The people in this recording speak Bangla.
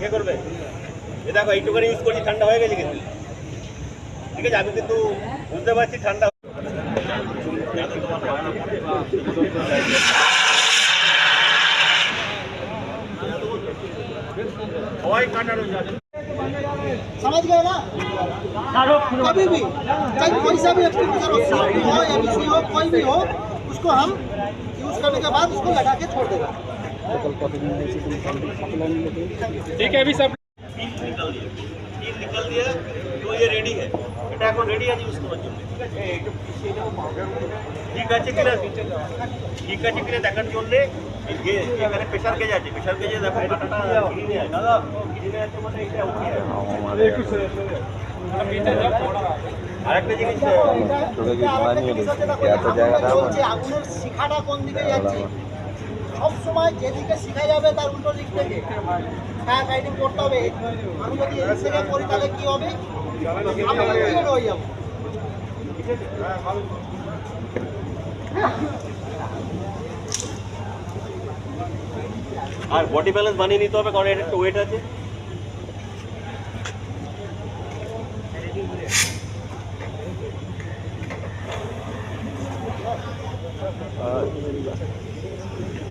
কে করবে? এ দেখো এইটুখানি ইউজ করছি, ঠান্ডা হয়ে গেছে কিন্তু। ঠিক আছে, আমি কিন্তু বুঝতে পারছি ঠান্ডা। সবাই কাটানো समझ गए ना? कभी भी चाहे कोई सा भी एक्सटिंग्विशर हो या एबीसी हो, कोई भी हो, उसको हम यूज करने के बाद उसको लगा के छोड़ देगा। ठीक है, अभी सब निकल दिया तो ये रेडी है। এটা এখন রেডি আছে ইউজ করার জন্য। ঠিক আছে কিনা দেখার জন্য এখানে প্রেসার গেজ আছে। প্রেসার গেজে দেখো কাটাটা ঘিরে আছে। দাদা ঘিরে আছে মানে এটা ওকে আরেকটা জিনিস আগুনের শিখাটা কোন দিকে যাচ্ছে, সব সময় যেদিকে শিখা যাবে তার উল্টো দিক থেকে ফায়ার ফাইটিং করতে হবে। আমি যদি এই থেকে করি তাহলে কি হবে, আমি হয়ে যাবো। আর বডি ব্যালেন্স বানিয়ে নিতে হবে, কারণ এটা একটা ওয়েট আছে।